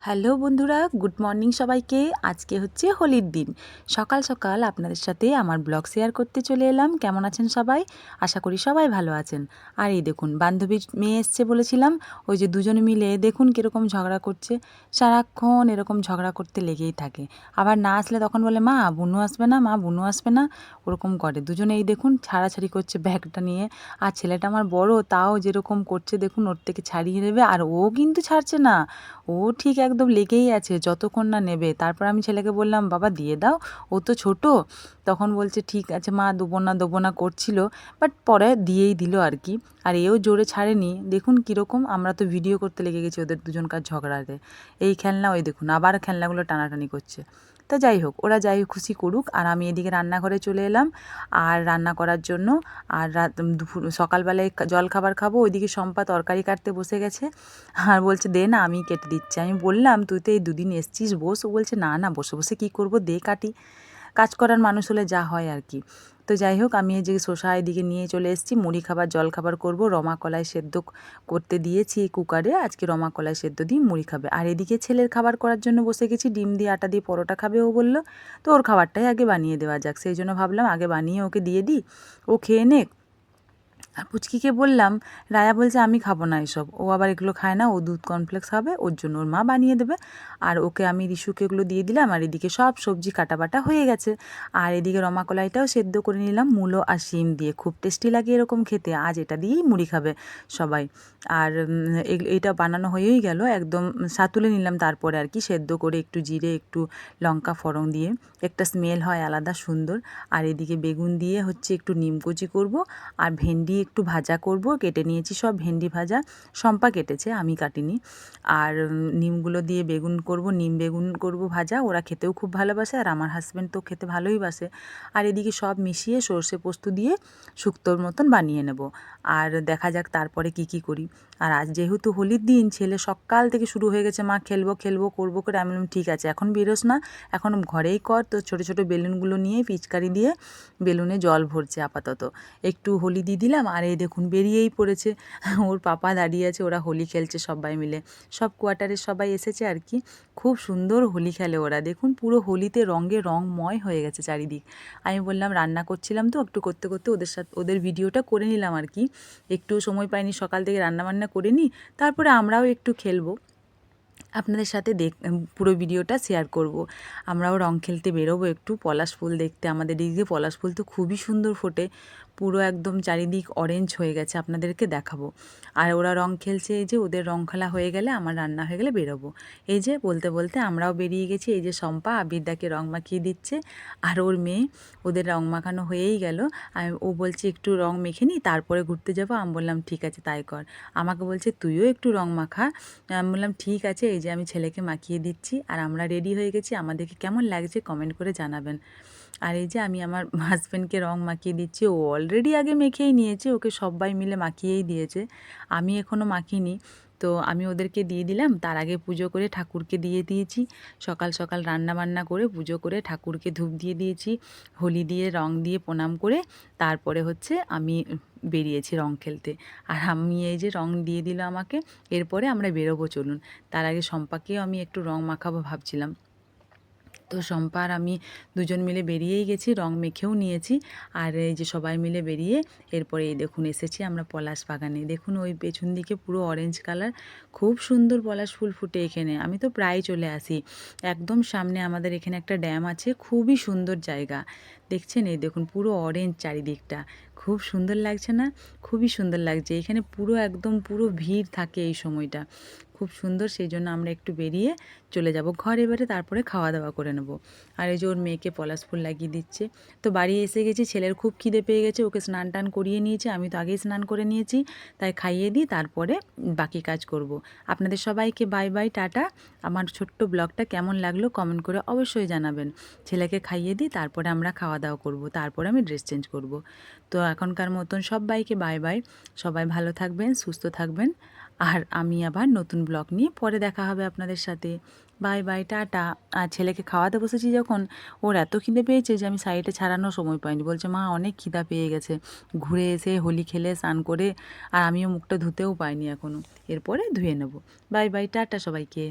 Hello বন্ধুরা, good morning সবাইকে। আজকে হচ্ছে হোলির দিন। সকাল সকাল আপনাদের সাথে আমার ব্লগ শেয়ার করতে চলে এলাম। কেমন আছেন সবাই? আশা করি সবাই ভালো আছেন। আর এই দেখুন, বান্ধবীর মেয়ে এসছে বলেছিলাম, ওই যে দুজনে মিলে দেখুন কীরকম ঝগড়া করছে। সারাক্ষণ এরকম ঝগড়া করতে লেগেই থাকে। আবার না আসলে তখন বলে, মা বুনু আসবে না, মা বুনু আসবে না, ওরকম করে। দুজনে এই দেখুন ছাড়াছাড়ি করছে ব্যাগটা নিয়ে। আর ছেলেটা আমার বড়, তাও যেরকম করছে দেখুন, ওর থেকে ছাড়িয়ে নেবে। আর ও কিন্তু ছাড়ছে না, ও ঠিক একদম লেগেই আছে যতক্ষণ না নেবে। তারপর আমি ছেলেকে বললাম, বাবা দিয়ে দাও, ও তো ছোট। তখন বলছে ঠিক আছে মা, দেবো না করছিল, বাট পরে দিয়েই দিল আর কি। আর এও জোরে ছাড়েনি। দেখুন কীরকম, আমরা তো ভিডিও করতে লেগে গেছি ওদের দুজনকার ঝগড়াতে। এই খেলনা, ওই দেখুন আবার খেলনাগুলো টানাটানি করছে। তা যাই হোক, ওরা যাই খুশি করুক। আর আমি এদিকে রান্নাঘরে চলে এলাম আর রান্না করার জন্য। আর দুপুর সকালবেলায় জলখাবার খাবো। ওইদিকে শম্পা তরকারি কাটতে বসে গেছে আর বলছে দে না, আমি কেটে দিচ্ছি। আমি বললাম তুই তো এই দুদিন এসছিস, বস। ও বলছে না না, বসে বসে কী করবো, দে কাটি। কাজ করার মানুষ হলে যা হয় আর কি। তো যাই হোক, আমি এই যে শসা এদিকে নিয়ে চলে এসেছি। মুড়ি খাবার জলখাবার করব। রমা কলাই সেদ্ধ করতে দিয়েছি কুকারে। আজকে রমা কলাই সেদ্ধ দিয়ে মুড়ি খাবে। আর এদিকে ছেলের খাবার করার জন্য বসে গেছি। ডিম দিয়ে আটা দিয়ে পরোটা খাবে ও বলল। তো ওর খাবারটাই আগে বানিয়ে দেওয়া যাক, সেই জন্য ভাবলাম আগে বানিয়ে ওকে দিয়ে দিই, ও খেয়ে নেক। আর পুচকিকে বললাম, রায়া বলছে আমি খাবো না এসব, ও আবার এগুলো খায় না, ও দুধ কর্নফ্লেক্স খাবে, ওর জন্য ওর মা বানিয়ে দেবে। আর ওকে আমি রিশুকে এগুলো দিয়ে দিলাম। আর এদিকে সব সবজি কাটাবাটা হয়ে গেছে। আর এদিকে রমা কলাইটাও সেদ্ধ করে নিলাম মূলো আর শিম দিয়ে। খুব টেস্টি লাগে এরকম খেতে। আজ এটা দিয়েই মুড়ি খাবে সবাই। আর এইটা বানানো হয়েই গেল, একদম সাতুলে নিলাম তারপরে আর কি, সেদ্ধ করে একটু জিরে একটু লঙ্কা ফোড়ন দিয়ে, একটা স্মেল হয় আলাদা সুন্দর। আর এদিকে বেগুন দিয়ে হচ্ছে একটু নিমকুচি করব। আর ভেন্ডি একটু ভাজা করব, কেটে নিয়েছি সব ভেন্ডি ভাজা। শম্পা কেটেছে, আমি কাটিনি। আর নিমগুলো দিয়ে বেগুন করব, নিম বেগুন করব ভাজা। ওরা খেতেও খুব ভালোবাসে, আর আমার হাজব্যান্ড তো খেতে ভালোই বাসে। আর এদিকে সব মিশিয়ে সর্ষে পোস্ত দিয়ে শুক্তোর মতন বানিয়ে নেব। আর দেখা যাক তারপরে কি করি। আর আজ যেহেতু হোলির দিন, ছেলে সকাল থেকে শুরু হয়ে গেছে, মা খেলবো খেলবো করবো করে। আমি বললাম ঠিক আছে, এখন বেরোস না, এখন ঘরেই কর। তো ছোটো ছোটো বেলুনগুলো নিয়ে পিচকারি দিয়ে বেলুনে জল ভরছে আপাতত। একটু হোলি দিয়ে দিলাম। আর এই দেখুন বেরিয়েই পড়েছে, ওর পাপা দাঁড়িয়ে আছে, ওরা হোলি খেলছে সবাই মিলে। সব কোয়ার্টারের সবাই এসেছে আর কি। খুব সুন্দর হোলি খেলে ওরা, দেখুন পুরো হোলিতে রঙে রঙময় হয়ে গেছে চারিদিক। আমি বললাম রান্না করছিলাম তো, একটু করতে করতে ওদের সাথে ওদের ভিডিওটা করে নিলাম আর কি। একটু সময় পাইনি, সকাল থেকে রান্নাবান্না করে নিই, তারপরে আমরাও একটু খেলবো। আপনাদের সাথে পুরো ভিডিওটা শেয়ার করব। আমরাও রং খেলতে বেরোবো একটু, পলাশ ফুল দেখতে। আমাদের দিকে পলাশ ফুল তো খুবই সুন্দর ফোটে, পুরো একদম চারিদিক অরেঞ্জ হয়ে গেছে, আপনাদেরকে দেখাবো। আর ওরা রং খেলছে, এই যে ওদের রং খেলা হয়ে গেলে, আমার রান্না হয়ে গেলে বেরোবো। এই যে বলতে বলতে আমরাও বেরিয়ে গেছি। এই যে শম্পা আবিরদাকে রং মাখিয়ে দিচ্ছে, আর ওর মেয়ে। ওদের রং মাখানো হয়েই গেল। ও বলছে একটু রং মেখে নিই, তারপরে ঘুরতে যাবো। আমি বললাম ঠিক আছে তাই কর। আমাকে বলছে তুইও একটু রং মাখা। আমি বললাম ঠিক আছে। এই যে আমি ছেলেকে মাখিয়ে দিচ্ছি, আর আমরা রেডি হয়ে গেছি। আমাদেরকে কেমন লাগছে কমেন্ট করে জানাবেন। আর এই যে আমি আমার হাজব্যান্ডকে রং মাখিয়ে দিচ্ছি। ও অলরেডি আগে মেখেই নিয়েছে, ওকে সবাই মিলে মাখিয়েই দিয়েছে, আমি এখনও মাখিনি। তো আমি ওদেরকে দিয়ে দিলাম। তার আগে পুজো করে ঠাকুরকে দিয়ে দিয়েছি। সকাল সকাল রান্না বান্না করে পুজো করে ঠাকুরকে ধূপ দিয়ে দিয়েছি, হোলি দিয়ে রং দিয়ে প্রণাম করে। তারপরে হচ্ছে আমি বেরিয়েছি রং খেলতে। আর আমি এই যে রং দিয়ে দিল আমাকে, এরপরে আমরা বেরোবো চলুন। তার আগে শম্পাকেও আমি একটু রং মাখাবো ভাবছিলাম। তো শম্পা আর আমি দুজন মিলে বেরিয়েই গেছি, রং মেখেও নিয়েছি। আর এই যে সবাই মিলে বেরিয়ে এরপরে এই দেখুন এসেছি আমরা পলাশ বাগানে। দেখুন ওই পেছন দিকে পুরো অরেঞ্জ কালার, খুব সুন্দর পলাশ ফুল ফুটে এখানে। আমি তো প্রায় চলে আসি। একদম সামনে আমাদের এখানে একটা ড্যাম আছে, খুবই সুন্দর জায়গা। দেখছেন এই দেখুন পুরো অরেঞ্জ চারিদিকটা, খুব সুন্দর লাগছে না? খুবই সুন্দর লাগছে এখানে, পুরো একদম পুরো ভিড় থাকে এই সময়টা, খুব সুন্দর। সেই জন্য আমরা একটু বেরিয়ে চলে যাব ঘর এবারে, তারপরে খাওয়া দাওয়া করে নেব। আর এই যে ওর মেয়েকে পলাশ ফুল লাগিয়ে দিচ্ছে। তো বাড়ি এসে গেছি, ছেলের খুব খিদে পেয়ে গেছে, ওকে স্নান টান করিয়ে নিয়েছি। আমি তো আগেই স্নান করে নিয়েছি, তাই খাইয়ে দিই, তারপরে বাকি কাজ করব। আপনাদের সবাইকে বাই বাই, টাটা। আমার ছোট্ট ব্লগটা কেমন লাগলো কমেন্ট করে অবশ্যই জানাবেন। ছেলেকে খাইয়ে দিই, তারপরে আমরা খাওয়া দাওয়া করব, তারপরে আমি ড্রেস চেঞ্জ করব। তো এখনকার মতন সবাইকে বাই বাই। সবাই ভালো থাকবেন, সুস্থ থাকবেন। আর আমি আবার নতুন ব্লগ নিয়ে পরে দেখা হবে আপনাদের সাথে। Bye bye, tata. আর ছেলেকে খাওয়াতে বসেছি যখন, ওর এত খিদে পেয়েছে যে আমি সাইডে ছাড়ানোর সময় পাইনি। বলছে মা অনেক খিদা পেয়ে গেছে, ঘুরে এসে হোলি খেলে স্নান করে। আর আমিও মুখটা ধুতেও পাইনি এখনও, এরপরে ধুয়ে নেব। বাই বাই, টাটা সবাইকে।